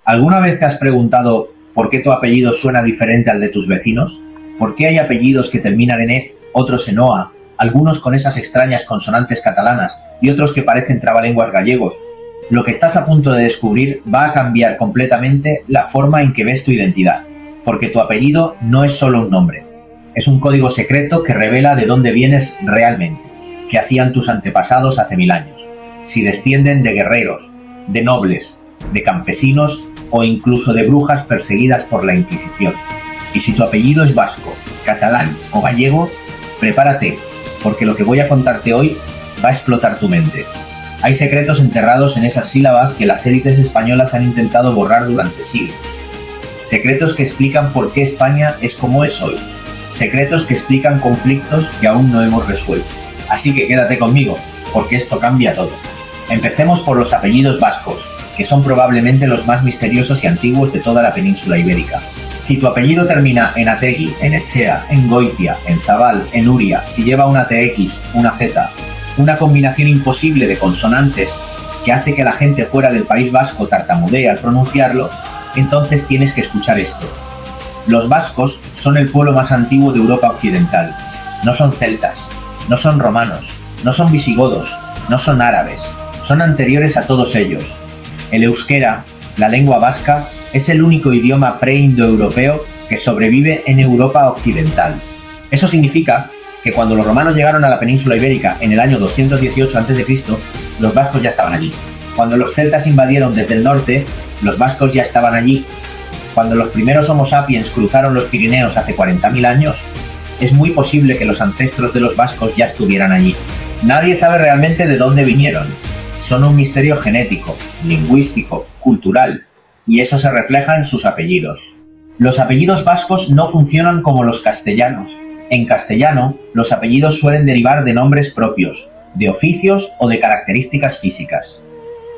¿Alguna vez te has preguntado por qué tu apellido suena diferente al de tus vecinos? ¿Por qué hay apellidos que terminan en ez, otros en oa, algunos con esas extrañas consonantes catalanas y otros que parecen trabalenguas gallegos? Lo que estás a punto de descubrir va a cambiar completamente la forma en que ves tu identidad, porque tu apellido no es solo un nombre, es un código secreto que revela de dónde vienes realmente, qué hacían tus antepasados hace 1000 años, si descienden de guerreros, de nobles, de campesinos o incluso de brujas perseguidas por la Inquisición. Y si tu apellido es vasco, catalán o gallego, prepárate, porque lo que voy a contarte hoy va a explotar tu mente. Hay secretos enterrados en esas sílabas que las élites españolas han intentado borrar durante siglos. Secretos que explican por qué España es como es hoy. Secretos que explican conflictos que aún no hemos resuelto. Así que quédate conmigo, porque esto cambia todo. Empecemos por los apellidos vascos, que son probablemente los más misteriosos y antiguos de toda la península ibérica. Si tu apellido termina en Ategui, en Etxea, en Goitia, en Zabal, en Uria, si lleva una TX, una Z, una combinación imposible de consonantes que hace que la gente fuera del País Vasco tartamudee al pronunciarlo, entonces tienes que escuchar esto. Los vascos son el pueblo más antiguo de Europa occidental. No son celtas, no son romanos, no son visigodos, no son árabes, son anteriores a todos ellos. El euskera, la lengua vasca, es el único idioma pre-indoeuropeo que sobrevive en Europa occidental. Eso significa que cuando los romanos llegaron a la península ibérica en el año 218 a.C., los vascos ya estaban allí. Cuando los celtas invadieron desde el norte, los vascos ya estaban allí. Cuando los primeros Homo sapiens cruzaron los Pirineos hace 40.000 años, es muy posible que los ancestros de los vascos ya estuvieran allí. Nadie sabe realmente de dónde vinieron. Son un misterio genético, lingüístico, cultural, y eso se refleja en sus apellidos. Los apellidos vascos no funcionan como los castellanos. En castellano, los apellidos suelen derivar de nombres propios, de oficios o de características físicas.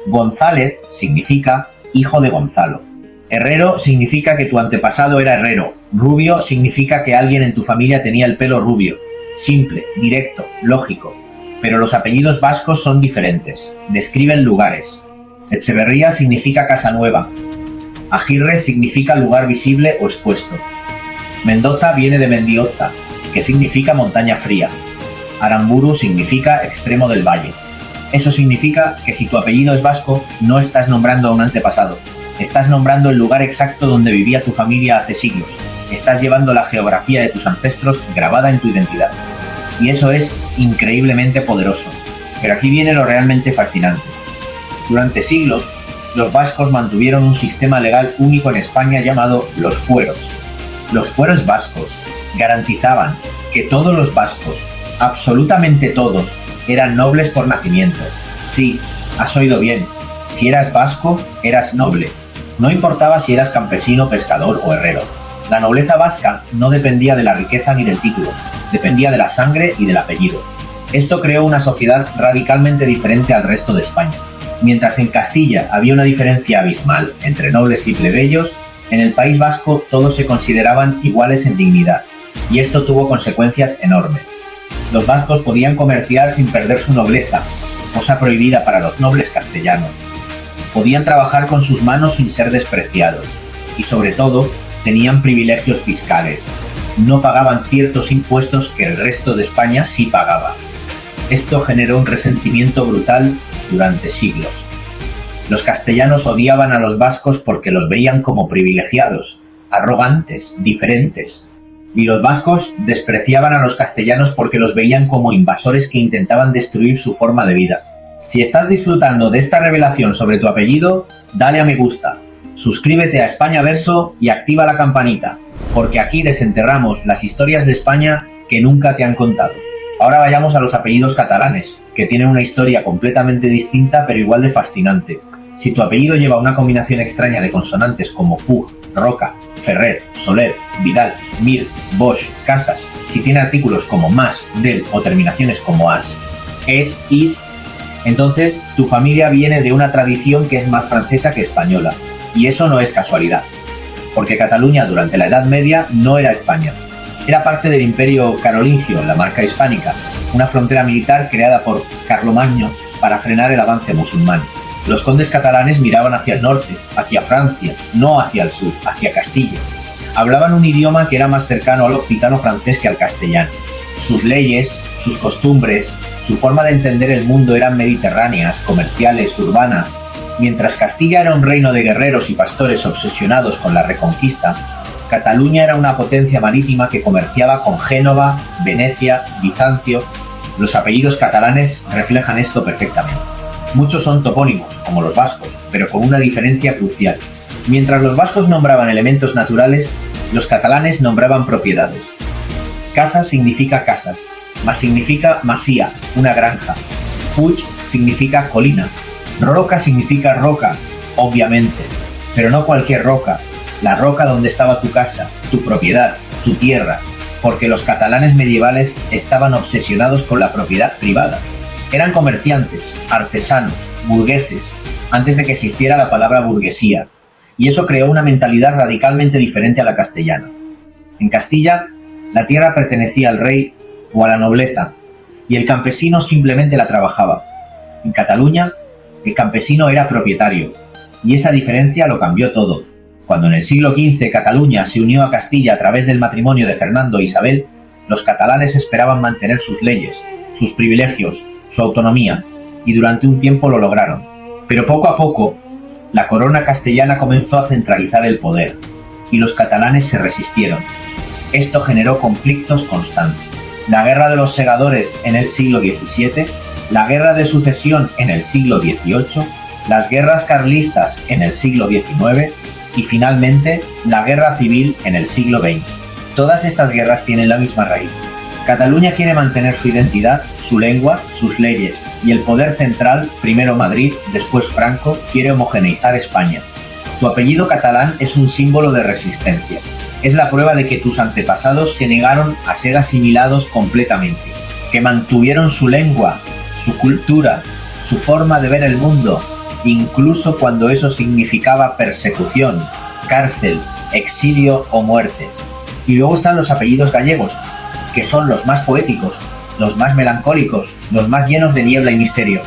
González significa hijo de Gonzalo. Herrero significa que tu antepasado era herrero. Rubio significa que alguien en tu familia tenía el pelo rubio. Simple, directo, lógico. Pero los apellidos vascos son diferentes. Describen lugares. Etxeberria significa casa nueva. Agirre significa lugar visible o expuesto. Mendoza viene de Mendioza, que significa montaña fría. Aramburu significa extremo del valle. Eso significa que si tu apellido es vasco, no estás nombrando a un antepasado. Estás nombrando el lugar exacto donde vivía tu familia hace siglos. Estás llevando la geografía de tus ancestros grabada en tu identidad. Y eso es increíblemente poderoso. Pero aquí viene lo realmente fascinante. Durante siglos, los vascos mantuvieron un sistema legal único en España llamado los fueros. Los fueros vascos garantizaban que todos los vascos, absolutamente todos, eran nobles por nacimiento. Sí, has oído bien. Si eras vasco, eras noble. No importaba si eras campesino, pescador o herrero. La nobleza vasca no dependía de la riqueza ni del título, dependía de la sangre y del apellido. Esto creó una sociedad radicalmente diferente al resto de España. Mientras en Castilla había una diferencia abismal entre nobles y plebeyos, en el País Vasco todos se consideraban iguales en dignidad, y esto tuvo consecuencias enormes. Los vascos podían comerciar sin perder su nobleza, cosa prohibida para los nobles castellanos. Podían trabajar con sus manos sin ser despreciados, y sobre todo, tenían privilegios fiscales. No pagaban ciertos impuestos que el resto de España sí pagaba. Esto generó un resentimiento brutal durante siglos. Los castellanos odiaban a los vascos porque los veían como privilegiados, arrogantes, diferentes. Y los vascos despreciaban a los castellanos porque los veían como invasores que intentaban destruir su forma de vida. Si estás disfrutando de esta revelación sobre tu apellido, dale a me gusta, suscríbete a España Verso y activa la campanita, porque aquí desenterramos las historias de España que nunca te han contado. Ahora vayamos a los apellidos catalanes, que tienen una historia completamente distinta pero igual de fascinante. Si tu apellido lleva una combinación extraña de consonantes como Puig, Roca, Ferrer, Soler, Vidal, Mir, Bosch, Casas, si tiene artículos como mas, del o terminaciones como as, es, is, entonces tu familia viene de una tradición que es más francesa que española. Y eso no es casualidad, porque Cataluña durante la Edad Media no era España. Era parte del Imperio Carolingio, la Marca Hispánica, una frontera militar creada por Carlomagno para frenar el avance musulmán. Los condes catalanes miraban hacia el norte, hacia Francia, no hacia el sur, hacia Castilla. Hablaban un idioma que era más cercano al occitano francés que al castellano. Sus leyes, sus costumbres, su forma de entender el mundo eran mediterráneas, comerciales, urbanas. Mientras Castilla era un reino de guerreros y pastores obsesionados con la reconquista, Cataluña era una potencia marítima que comerciaba con Génova, Venecia, Bizancio. Los apellidos catalanes reflejan esto perfectamente. Muchos son topónimos, como los vascos, pero con una diferencia crucial. Mientras los vascos nombraban elementos naturales, los catalanes nombraban propiedades. Casa significa casas, mas significa masía, una granja. Puig significa colina. Roca significa roca, obviamente, pero no cualquier roca, la roca donde estaba tu casa, tu propiedad, tu tierra, porque los catalanes medievales estaban obsesionados con la propiedad privada. Eran comerciantes, artesanos, burgueses, antes de que existiera la palabra burguesía, y eso creó una mentalidad radicalmente diferente a la castellana. En Castilla, la tierra pertenecía al rey o a la nobleza, y el campesino simplemente la trabajaba. En Cataluña, el campesino era propietario, y esa diferencia lo cambió todo. Cuando en el siglo XV Cataluña se unió a Castilla a través del matrimonio de Fernando e Isabel, los catalanes esperaban mantener sus leyes, sus privilegios, su autonomía, y durante un tiempo lo lograron. Pero poco a poco, la corona castellana comenzó a centralizar el poder, y los catalanes se resistieron. Esto generó conflictos constantes. La Guerra de los Segadores en el siglo XVII, la Guerra de Sucesión en el siglo XVIII, las guerras carlistas en el siglo XIX y finalmente la Guerra Civil en el siglo XX. Todas estas guerras tienen la misma raíz. Cataluña quiere mantener su identidad, su lengua, sus leyes, y el poder central, primero Madrid, después Franco, quiere homogeneizar España. Tu apellido catalán es un símbolo de resistencia. Es la prueba de que tus antepasados se negaron a ser asimilados completamente, que mantuvieron su lengua, su cultura, su forma de ver el mundo, incluso cuando eso significaba persecución, cárcel, exilio o muerte. Y luego están los apellidos gallegos, que son los más poéticos, los más melancólicos, los más llenos de niebla y misterio.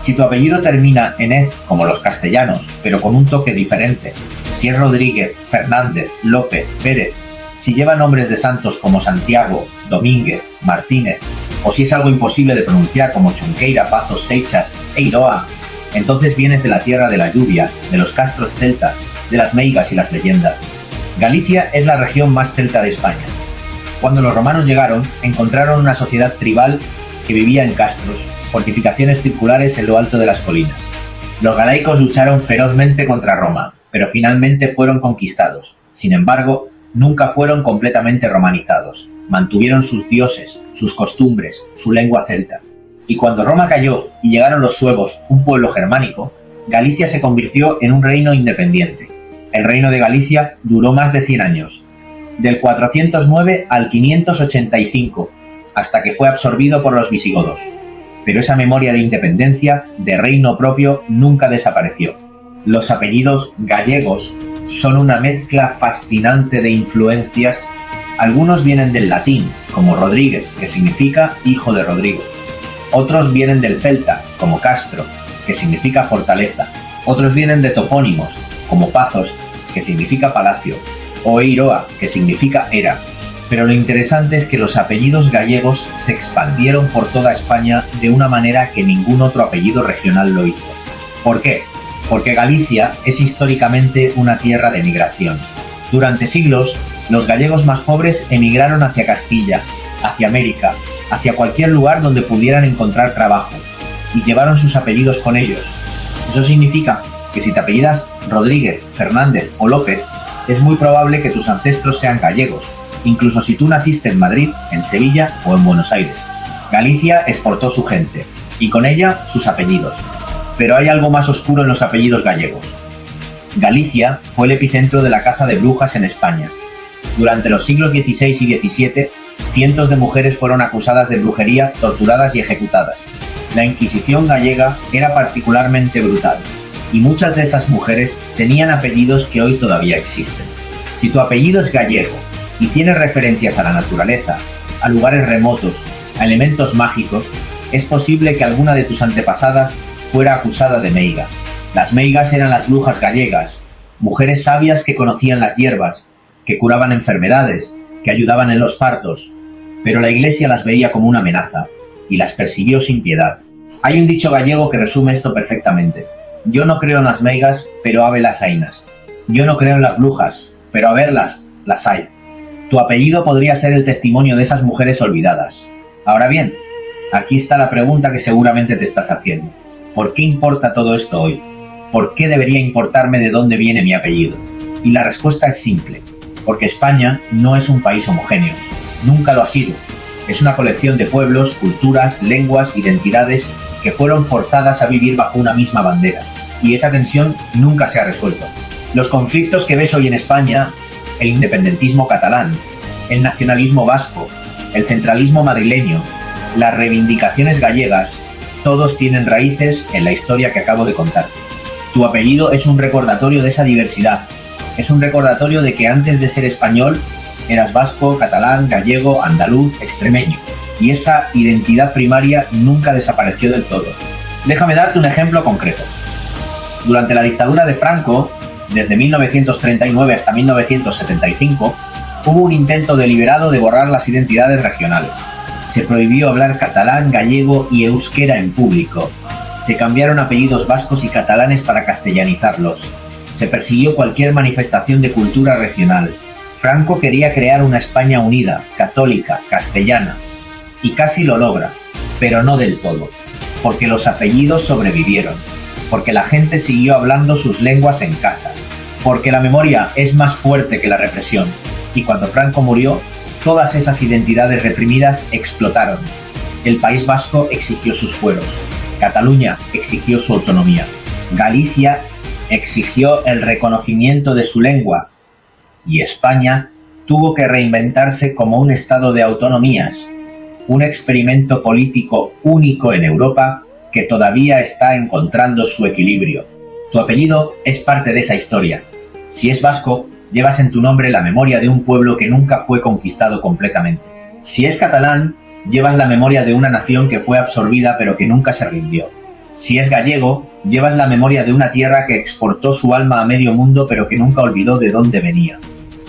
Si tu apellido termina en ez, como los castellanos, pero con un toque diferente, si es Rodríguez, Fernández, López, Pérez, si lleva nombres de santos como Santiago, Domínguez, Martínez, o si es algo imposible de pronunciar como Chunqueira, Pazos, Seixas e Iroa, entonces vienes de la tierra de la lluvia, de los castros celtas, de las meigas y las leyendas. Galicia es la región más celta de España. Cuando los romanos llegaron, encontraron una sociedad tribal que vivía en castros, fortificaciones circulares en lo alto de las colinas. Los galaicos lucharon ferozmente contra Roma, pero finalmente fueron conquistados. Sin embargo, nunca fueron completamente romanizados. Mantuvieron sus dioses, sus costumbres, su lengua celta. Y cuando Roma cayó y llegaron los suevos, un pueblo germánico, Galicia se convirtió en un reino independiente. El reino de Galicia duró más de 100 años, del 409 al 585, hasta que fue absorbido por los visigodos. Pero esa memoria de independencia, de reino propio, nunca desapareció. Los apellidos gallegos son una mezcla fascinante de influencias. Algunos vienen del latín, como Rodríguez, que significa hijo de Rodrigo. Otros vienen del celta, como Castro, que significa fortaleza. Otros vienen de topónimos, como Pazos, que significa palacio, o Eiroa, que significa era. Pero lo interesante es que los apellidos gallegos se expandieron por toda España de una manera que ningún otro apellido regional lo hizo. ¿Por qué? Porque Galicia es históricamente una tierra de migración. Durante siglos, los gallegos más pobres emigraron hacia Castilla, hacia América, hacia cualquier lugar donde pudieran encontrar trabajo, y llevaron sus apellidos con ellos. Eso significa que si te apellidas Rodríguez, Fernández o López, es muy probable que tus ancestros sean gallegos, incluso si tú naciste en Madrid, en Sevilla o en Buenos Aires. Galicia exportó su gente, y con ella sus apellidos. Pero hay algo más oscuro en los apellidos gallegos. Galicia fue el epicentro de la caza de brujas en España. Durante los siglos XVI y XVII, cientos de mujeres fueron acusadas de brujería, torturadas y ejecutadas. La Inquisición gallega era particularmente brutal, y muchas de esas mujeres tenían apellidos que hoy todavía existen. Si tu apellido es gallego y tiene referencias a la naturaleza, a lugares remotos, a elementos mágicos, es posible que alguna de tus antepasadas fuera acusada de meiga. Las meigas eran las brujas gallegas, mujeres sabias que conocían las hierbas, que curaban enfermedades, que ayudaban en los partos, pero la Iglesia las veía como una amenaza y las persiguió sin piedad. Hay un dicho gallego que resume esto perfectamente. Yo no creo en las meigas, pero ave las hainas. Yo no creo en las brujas, pero a verlas, las hay. Tu apellido podría ser el testimonio de esas mujeres olvidadas. Ahora bien, aquí está la pregunta que seguramente te estás haciendo. ¿Por qué importa todo esto hoy? ¿Por qué debería importarme de dónde viene mi apellido? Y la respuesta es simple. Porque España no es un país homogéneo. Nunca lo ha sido. Es una colección de pueblos, culturas, lenguas, identidades que fueron forzadas a vivir bajo una misma bandera. Y esa tensión nunca se ha resuelto. Los conflictos que ves hoy en España, el independentismo catalán, el nacionalismo vasco, el centralismo madrileño, las reivindicaciones gallegas, todos tienen raíces en la historia que acabo de contar. Tu apellido es un recordatorio de esa diversidad. Es un recordatorio de que antes de ser español, eras vasco, catalán, gallego, andaluz, extremeño. Y esa identidad primaria nunca desapareció del todo. Déjame darte un ejemplo concreto. Durante la dictadura de Franco, desde 1939 hasta 1975, hubo un intento deliberado de borrar las identidades regionales. Se prohibió hablar catalán, gallego y euskera en público. Se cambiaron apellidos vascos y catalanes para castellanizarlos. Se persiguió cualquier manifestación de cultura regional. Franco quería crear una España unida, católica, castellana. Y casi lo logra, pero no del todo. Porque los apellidos sobrevivieron. Porque la gente siguió hablando sus lenguas en casa. Porque la memoria es más fuerte que la represión. Y cuando Franco murió, todas esas identidades reprimidas explotaron. El País Vasco exigió sus fueros. Cataluña exigió su autonomía. Galicia exigió el reconocimiento de su lengua. Y España tuvo que reinventarse como un estado de autonomías. Un experimento político único en Europa que todavía está encontrando su equilibrio. Tu apellido es parte de esa historia. Si es vasco, llevas en tu nombre la memoria de un pueblo que nunca fue conquistado completamente. Si es catalán, llevas la memoria de una nación que fue absorbida pero que nunca se rindió. Si es gallego, llevas la memoria de una tierra que exportó su alma a medio mundo pero que nunca olvidó de dónde venía.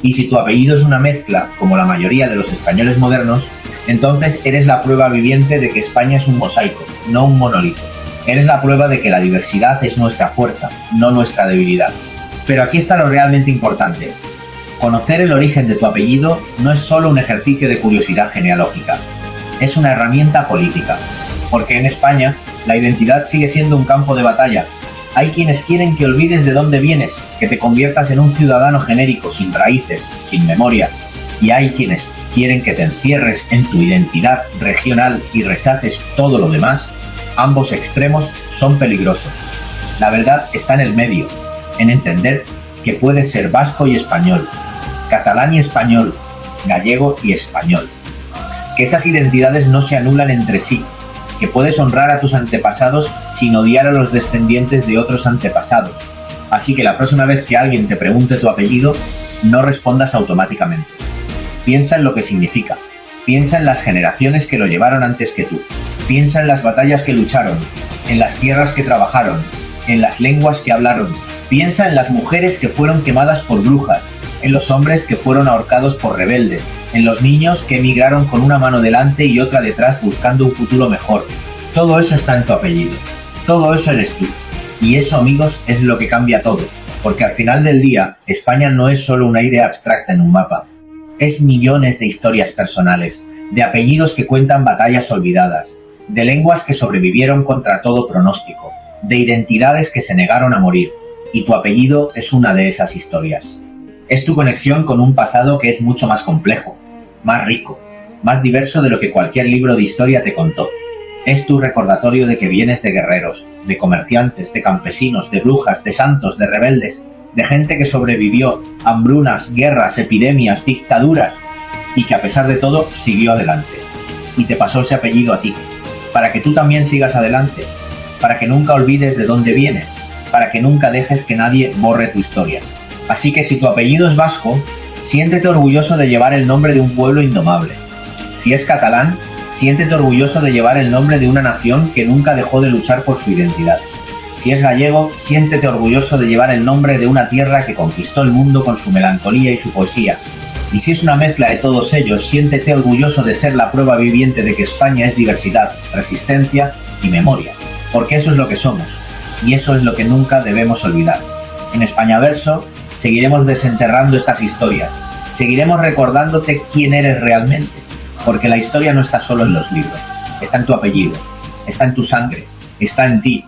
Y si tu apellido es una mezcla, como la mayoría de los españoles modernos, entonces eres la prueba viviente de que España es un mosaico, no un monolito. Eres la prueba de que la diversidad es nuestra fuerza, no nuestra debilidad. Pero aquí está lo realmente importante. Conocer el origen de tu apellido no es solo un ejercicio de curiosidad genealógica, es una herramienta política. Porque en España, la identidad sigue siendo un campo de batalla. Hay quienes quieren que olvides de dónde vienes, que te conviertas en un ciudadano genérico, sin raíces, sin memoria. Y hay quienes quieren que te encierres en tu identidad regional y rechaces todo lo demás. Ambos extremos son peligrosos. La verdad está en el medio, en entender que puedes ser vasco y español, catalán y español, gallego y español. Que esas identidades no se anulan entre sí, que puedes honrar a tus antepasados sin odiar a los descendientes de otros antepasados. Así que la próxima vez que alguien te pregunte tu apellido, no respondas automáticamente. Piensa en lo que significa. Piensa en las generaciones que lo llevaron antes que tú. Piensa en las batallas que lucharon, en las tierras que trabajaron, en las lenguas que hablaron. Piensa en las mujeres que fueron quemadas por brujas, en los hombres que fueron ahorcados por rebeldes, en los niños que emigraron con una mano delante y otra detrás buscando un futuro mejor. Todo eso está en tu apellido. Todo eso eres tú. Y eso, amigos, es lo que cambia todo. Porque al final del día, España no es solo una idea abstracta en un mapa. Es millones de historias personales, de apellidos que cuentan batallas olvidadas, de lenguas que sobrevivieron contra todo pronóstico, de identidades que se negaron a morir. Y tu apellido es una de esas historias. Es tu conexión con un pasado que es mucho más complejo, más rico, más diverso de lo que cualquier libro de historia te contó. Es tu recordatorio de que vienes de guerreros, de comerciantes, de campesinos, de brujas, de santos, de rebeldes, de gente que sobrevivió a hambrunas, guerras, epidemias, dictaduras, y que a pesar de todo siguió adelante. Y te pasó ese apellido a ti, para que tú también sigas adelante, para que nunca olvides de dónde vienes, para que nunca dejes que nadie borre tu historia. Así que si tu apellido es vasco, siéntete orgulloso de llevar el nombre de un pueblo indomable. Si es catalán, siéntete orgulloso de llevar el nombre de una nación que nunca dejó de luchar por su identidad. Si es gallego, siéntete orgulloso de llevar el nombre de una tierra que conquistó el mundo con su melancolía y su poesía. Y si es una mezcla de todos ellos, siéntete orgulloso de ser la prueba viviente de que España es diversidad, resistencia y memoria. Porque eso es lo que somos. Y eso es lo que nunca debemos olvidar. En Españaverso seguiremos desenterrando estas historias. Seguiremos recordándote quién eres realmente. Porque la historia no está solo en los libros. Está en tu apellido. Está en tu sangre. Está en ti.